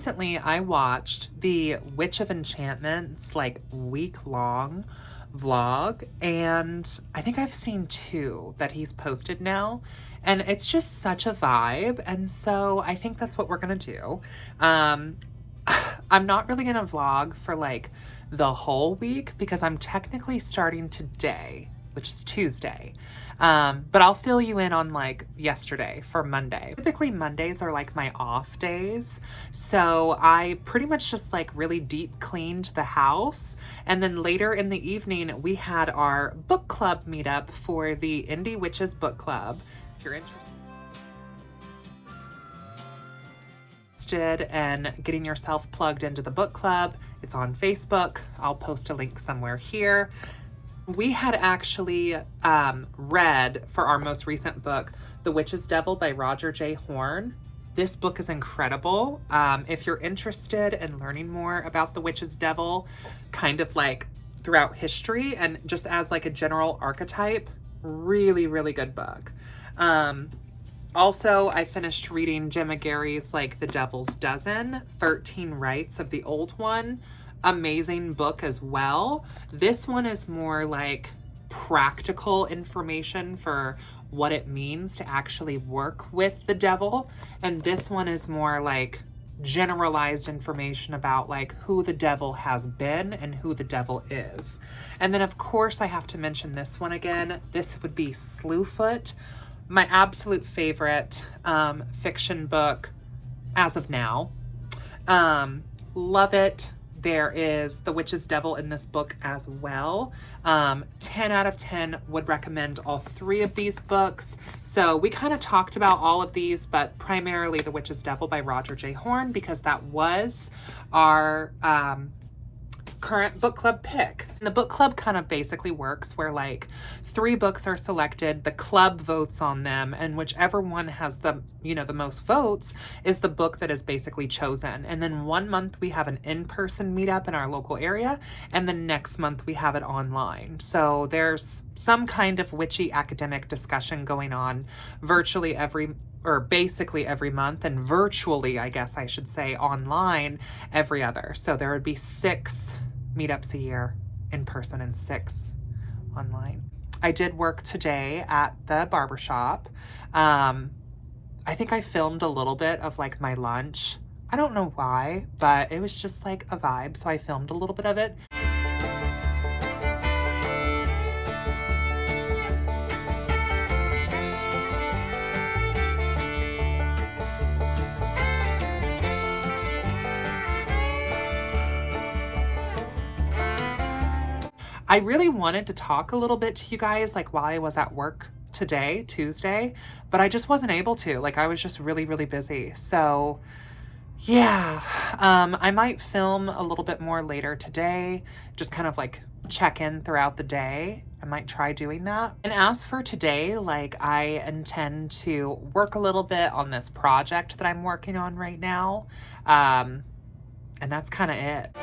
recently I watched the Witch of Enchantment's like week-long vlog, and I think I've seen 2 that he's posted now, and it's just such a vibe, and so I think that's what we're gonna do. I'm not really gonna vlog for like the whole week because I'm technically starting today, which is Tuesday. But I'll fill you in on like yesterday for Monday. Typically Mondays are like my off days. So I pretty much just like really deep cleaned the house. And then later in the evening, we had our book club meetup for the Indie Witches book club. If you're interested in getting yourself plugged into the book club, it's on Facebook. I'll post a link somewhere here. We had actually read for our most recent book, The Witch's Devil by Roger J. Horn. This book is incredible. If you're interested in learning more about the Witch's Devil, kind of like throughout history and just as like a general archetype, really, really good book. Also, I finished reading Jim McGarry's like The Devil's Dozen, 13 Rites of the Old One. Amazing book as well. This one is more like practical information for what it means to actually work with the devil. And this one is more like generalized information about like who the devil has been and who the devil is. And then of course I have to mention this one again. This would be Slewfoot, my absolute favorite fiction book as of now. Love it. There is The Witch's Devil in this book as well. 10 out of 10 would recommend all 3 of these books. So we kind of talked about all of these, but primarily The Witch's Devil by Roger J. Horn, because that was our current book club pick. And the book club kind of basically works where like 3 books are selected, the club votes on them, and whichever one has the, the most votes is the book that is basically chosen. And then one month we have an in-person meetup in our local area, and the next month we have it online. So there's some kind of witchy academic discussion going on virtually basically every month, and virtually, I guess I should say, online every other. So there would be 6 meetups a year in person and 6 online. I did work today at the barbershop. I think I filmed a little bit of like my lunch. I don't know why, but it was just like a vibe. So I filmed a little bit of it. I really wanted to talk a little bit to you guys like while I was at work today, Tuesday, but I just wasn't able to. Like I was just really, really busy. So yeah, I might film a little bit more later today, just kind of like check in throughout the day. I might try doing that. And as for today, like I intend to work a little bit on this project that I'm working on right now. And that's kind of it.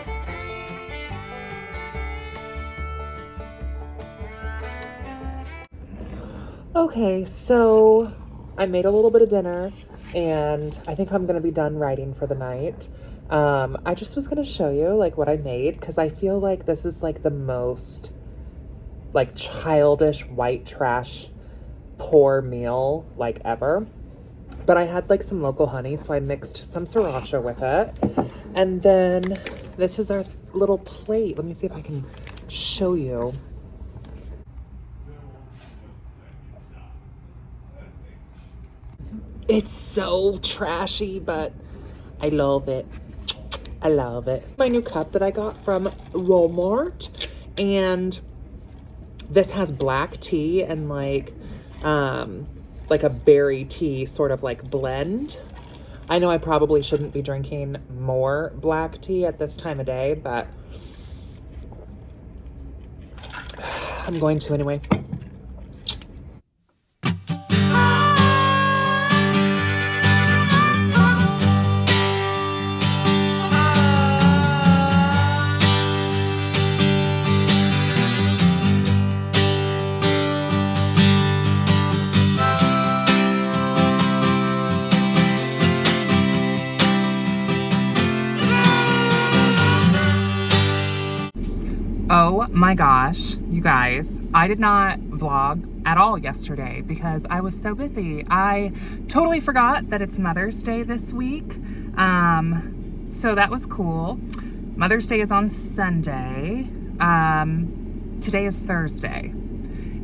Okay, so I made a little bit of dinner and I think I'm gonna be done writing for the night. I just was gonna show you like what I made because I feel like this is like the most like childish white trash poor meal like ever. But I had like some local honey, so I mixed some sriracha with it. And then this is our little plate. Let me see if I can show you. It's so trashy, but I love it. I love it. My new cup that I got from Walmart, and this has black tea and like a berry tea sort of like blend. I know I probably shouldn't be drinking more black tea at this time of day, but I'm going to anyway. Oh my gosh, you guys, I did not vlog at all yesterday because I was so busy. I totally forgot that it's Mother's Day this week. So that was cool. Mother's Day is on Sunday. Today is Thursday.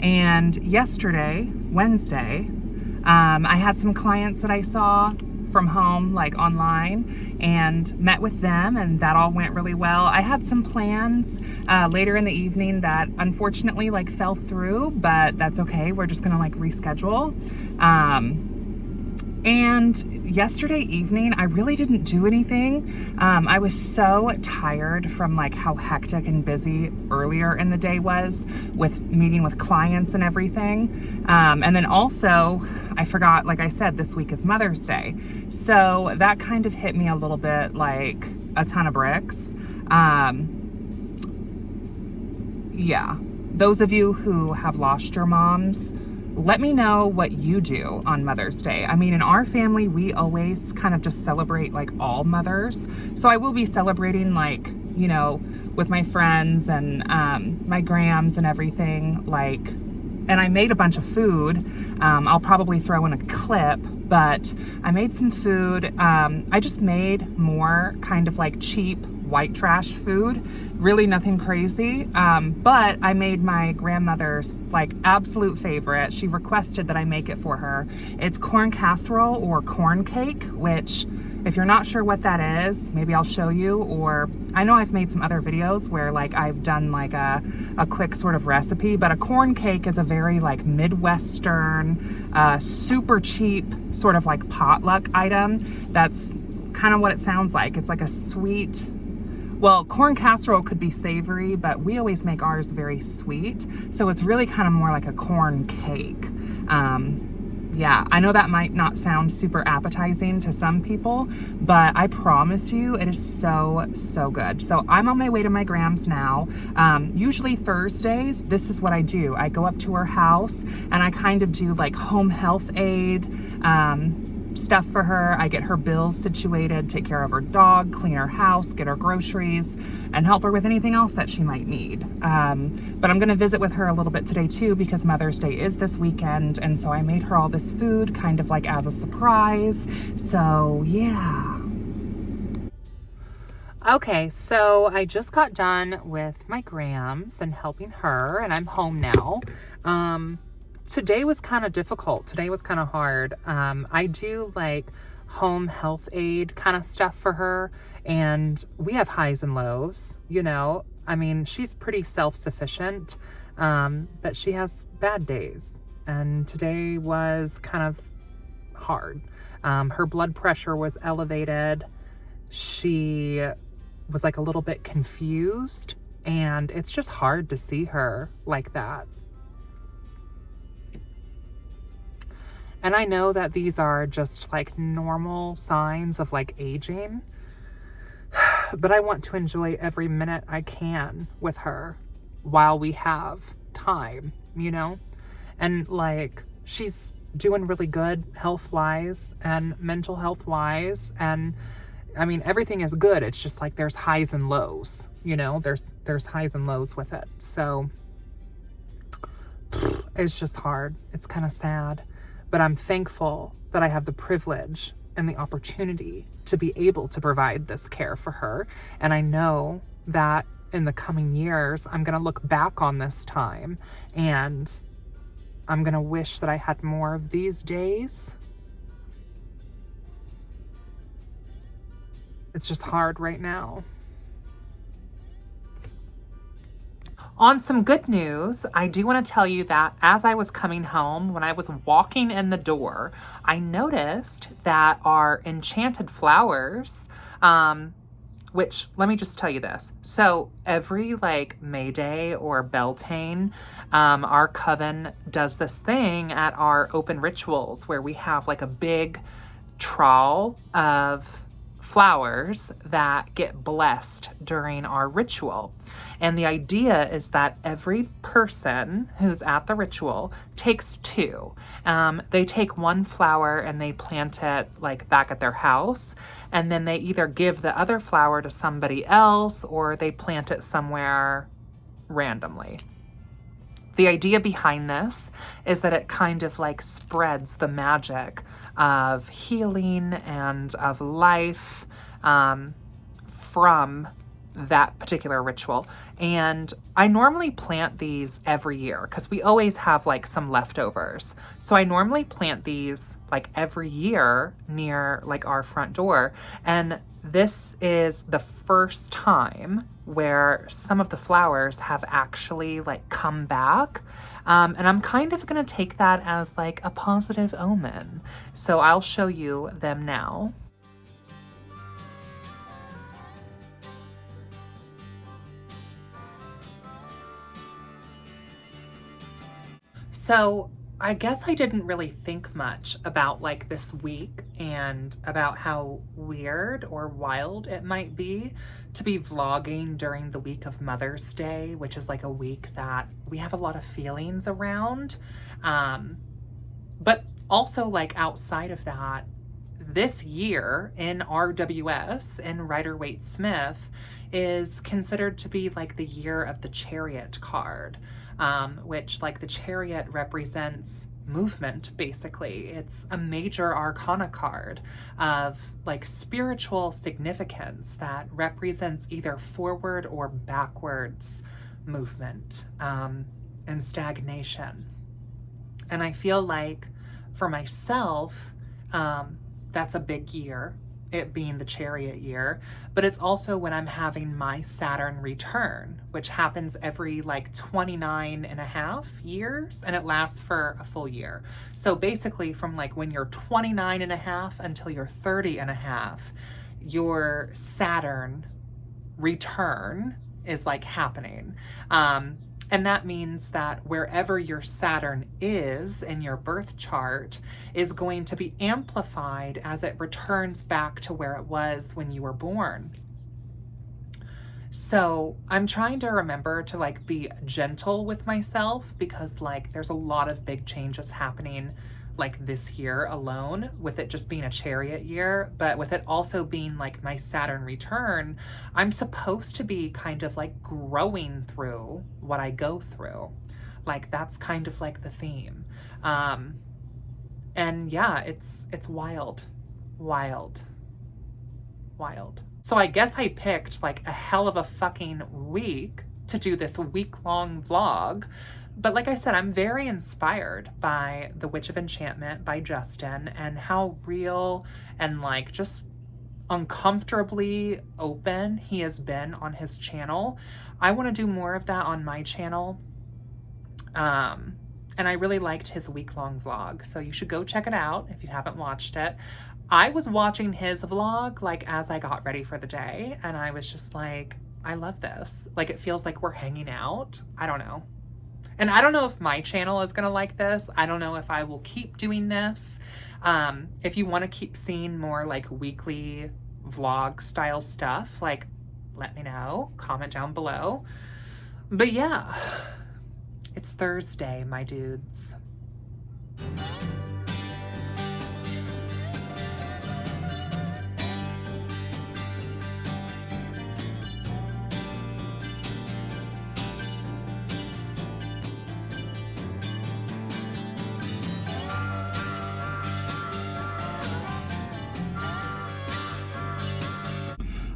And yesterday, Wednesday, I had some clients that I saw from home, like online, and met with them, and that all went really well. I had some plans later in the evening that unfortunately like fell through, but that's okay. We're just gonna like reschedule. And yesterday evening, I really didn't do anything. I was so tired from like how hectic and busy earlier in the day was with meeting with clients and everything. And then also, I forgot, like I said, this week is Mother's Day. So that kind of hit me a little bit like a ton of bricks. Yeah, those of you who have lost your moms, let me know what you do on Mother's Day. I mean, in our family, we always kind of just celebrate like all mothers. So I will be celebrating like, you know, with my friends and my grams and everything. Like, and I made a bunch of food. I'll probably throw in a clip, but I made some food. I just made more kind of like cheap white trash food, really nothing crazy. But I made my grandmother's like absolute favorite. She requested that I make it for her. It's corn casserole or corn cake, which if you're not sure what that is, maybe I'll show you, or I know I've made some other videos where like I've done like a quick sort of recipe, but a corn cake is a very like Midwestern, super cheap sort of like potluck item. That's kind of what it sounds like. It's like a sweet, well, corn casserole could be savory, but we always make ours very sweet. So it's really kind of more like a corn cake. Yeah, I know that might not sound super appetizing to some people, but I promise you it is so, so good. So I'm on my way to my grams now. Usually Thursdays, this is what I do. I go up to her house and I kind of do like home health aid, stuff for her. I get her bills situated, take care of her dog, clean her house, get her groceries, and help her with anything else that she might need. But I'm gonna visit with her a little bit today too, because Mother's Day is this weekend, and so I made her all this food kind of like as a surprise. So yeah. Okay, so I just got done with my grams and helping her, and I'm home now. Today was kind of difficult. Today was kind of hard. I do like home health aid kind of stuff for her, and we have highs and lows, you know. I mean, she's pretty self-sufficient, but she has bad days, and today was kind of hard. Her blood pressure was elevated. She was like a little bit confused, and it's just hard to see her like that. And I know that these are just like normal signs of like aging, but I want to enjoy every minute I can with her while we have time, you know? And like, she's doing really good health-wise and mental health-wise. And I mean, everything is good. It's just like there's highs and lows, you know? There's highs and lows with it. So it's just hard. It's kind of sad. But I'm thankful that I have the privilege and the opportunity to be able to provide this care for her. And I know that in the coming years, I'm going to look back on this time and I'm going to wish that I had more of these days. It's just hard right now. On some good news, I do want to tell you that as I was coming home, when I was walking in the door, I noticed that our enchanted flowers, which let me just tell you this. So every like May Day or Beltane, our coven does this thing at our open rituals where we have like a big trawl of flowers that get blessed during our ritual. And the idea is that every person who's at the ritual takes two. They take one flower and they plant it like back at their house. And then they either give the other flower to somebody else or they plant it somewhere randomly. The idea behind this is that it kind of like spreads the magic of healing and of life from that particular ritual. And I normally plant these every year because we always have like some leftovers. So I normally plant these like every year near like our front door. And this is the first time where some of the flowers have actually like come back. And I'm kind of going to take that as like a positive omen. So I'll show you them now. So I guess I didn't really think much about like this week and about how weird or wild it might be to be vlogging during the week of Mother's Day, which is like a week that we have a lot of feelings around. But also like outside of that, this year in RWS, in Rider-Waite-Smith, is considered to be like the year of the Chariot card, which like the Chariot represents movement, basically. It's a major arcana card of like spiritual significance that represents either forward or backwards movement and stagnation. And I feel like for myself, that's a big year, it being the Chariot year, but it's also when I'm having my Saturn return, which happens every like 29 and a half years, and it lasts for a full year. So basically from like when you're 29 and a half until you're 30 and a half, your Saturn return is like happening. And that means that wherever your Saturn is in your birth chart is going to be amplified as it returns back to where it was when you were born. So I'm trying to remember to like be gentle with myself because like there's a lot of big changes happening like this year alone, with it just being a Chariot year, but with it also being like my Saturn return, I'm supposed to be kind of like growing through what I go through. Like that's kind of like the theme. And yeah, it's wild, wild, wild. So I guess I picked like a hell of a fucking week to do this week-long vlog. But like I said, I'm very inspired by The Witch of Enchantment by Justin and how real and like just uncomfortably open he has been on his channel. I want to do more of that on my channel. And I really liked his week-long vlog, so you should go check it out if you haven't watched it. I was watching his vlog like as I got ready for the day, and I was just like, I love this. Like it feels like we're hanging out. I don't know. And I don't know if my channel is gonna like this. I don't know if I will keep doing this. If you wanna keep seeing more like weekly vlog style stuff, like let me know, comment down below. But yeah, it's Thursday, my dudes.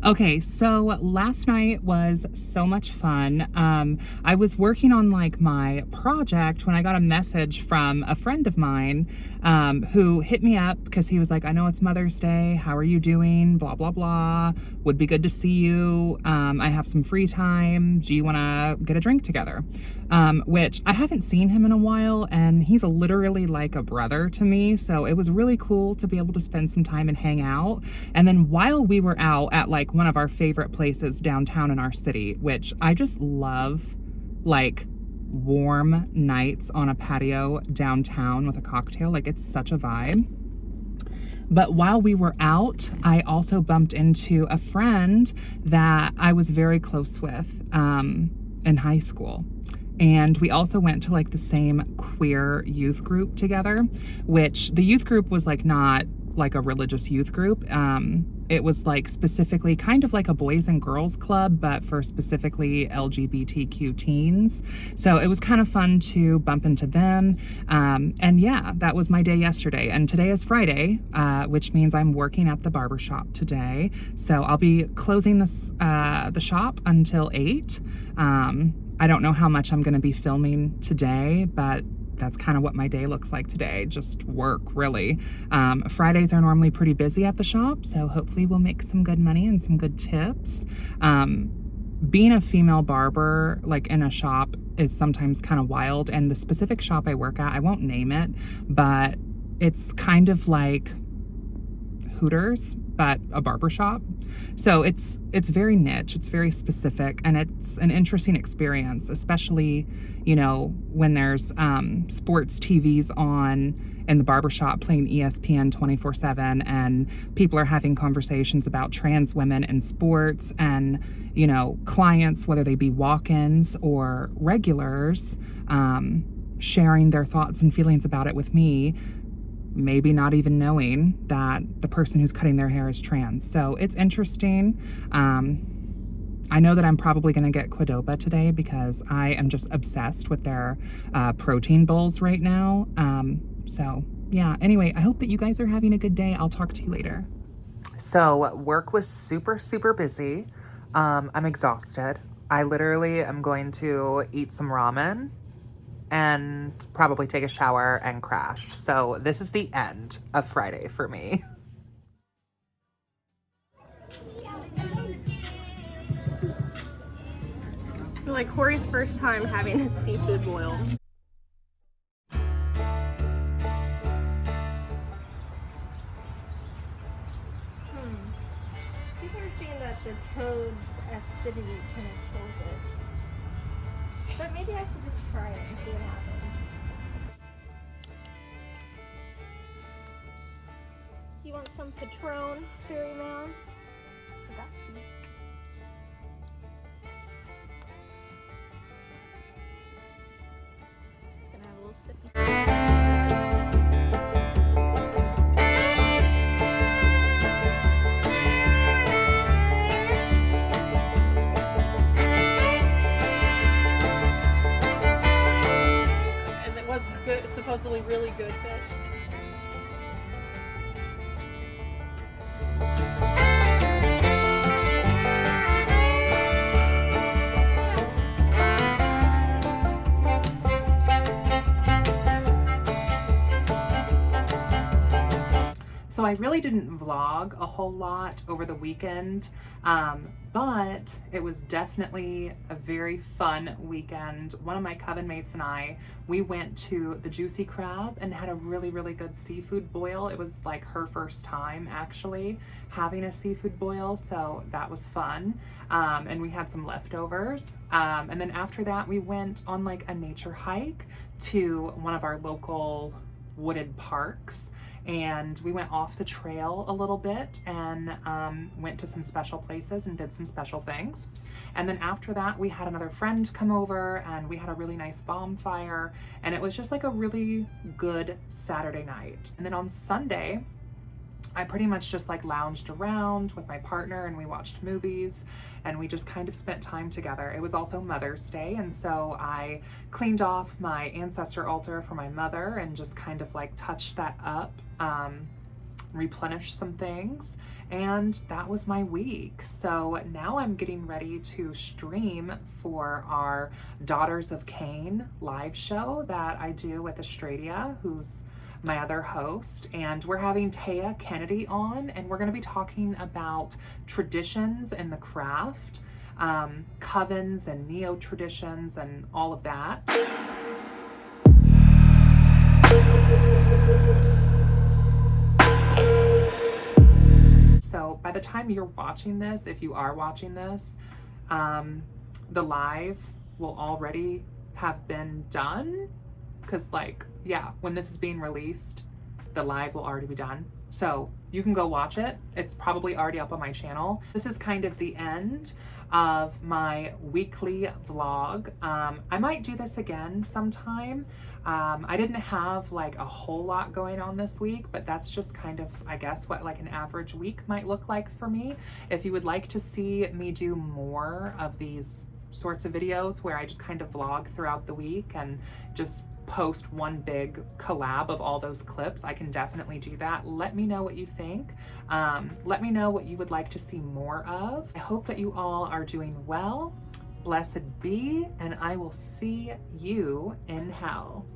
Okay, so last night was so much fun. I was working on like my project when I got a message from a friend of mine who hit me up because he was like, I know it's Mother's Day. How are you doing? Blah, blah, blah. Would be good to see you. I have some free time. Do you want to get a drink together? Which I haven't seen him in a while, and he's literally like a brother to me. So it was really cool to be able to spend some time and hang out. And then while we were out at like one of our favorite places downtown in our city, which I just love, like warm nights on a patio downtown with a cocktail, like it's such a vibe. But while we were out, I also bumped into a friend that I was very close with in high school. And we also went to like the same queer youth group together, which the youth group was like not like a religious youth group. It was like specifically kind of like a boys and girls club, but for specifically LGBTQ teens. So it was kind of fun to bump into them. And yeah, that was my day yesterday. And today is Friday, which means I'm working at the barbershop today. So I'll be closing the shop until 8. I don't know how much I'm going to be filming today, but that's kind of what my day looks like today. Just work, really. Fridays are normally pretty busy at the shop, so hopefully we'll make some good money and some good tips. Being a female barber, like in a shop, is sometimes kind of wild. And the specific shop I work at, I won't name it, but it's kind of like Hooters, but a barber shop. So it's very niche, it's very specific, and it's an interesting experience, especially, you know, when there's sports TVs on in the barbershop playing ESPN 24/7, and people are having conversations about trans women in sports, and, you know, clients, whether they be walk-ins or regulars, sharing their thoughts and feelings about it with me, maybe not even knowing that the person who's cutting their hair is trans. So it's interesting. I know that I'm probably going to get Qdoba today because I am just obsessed with their protein bowls right now. So yeah, anyway, I hope that you guys are having a good day. I'll talk to you later. So work was super, super busy. I'm exhausted. I literally am going to eat some ramen and probably take a shower and crash. So this is the end of Friday for me. Like Corey's first time having a seafood boil. People are saying that the toad's acidity kind of kills it. But maybe I should just try it and see what happens. You want some Patron, Ferryman? I got you. It's gonna have a little sippy. Good, supposedly really good fish. So I really didn't vlog a whole lot over the weekend, but it was definitely a very fun weekend. One of my coven mates and I, we went to the Juicy Crab and had a really, really good seafood boil. It was like her first time actually having a seafood boil, so that was fun. And we had some leftovers. And then after that, we went on like a nature hike to one of our local wooded parks. And we went off the trail a little bit and went to some special places and did some special things. And then after that, we had another friend come over and we had a really nice bonfire, and it was just like a really good Saturday night. And then on Sunday, I pretty much just like lounged around with my partner and we watched movies and we just kind of spent time together. It was also Mother's Day, and so I cleaned off my ancestor altar for my mother and just kind of like touched that up, replenished some things, and that was my week. So now I'm getting ready to stream for our Daughters of Cain live show that I do with Australia, who's my other host, and we're having Taya Kennedy on, and we're going to be talking about traditions in the craft, covens and neo-traditions and all of that. So by the time you're watching this, if you are watching this, the live will already have been done, because like, yeah, when this is being released, the live will already be done. So you can go watch it. It's probably already up on my channel. This is kind of the end of my weekly vlog. I might do this again sometime. I didn't have like a whole lot going on this week, but that's just kind of, I guess, what like an average week might look like for me. If you would like to see me do more of these sorts of videos where I just kind of vlog throughout the week and just post one big collab of all those clips, I can definitely do that. Let me know what you think. Let me know what you would like to see more of. I hope that you all are doing well. Blessed be, and I will see you in hell.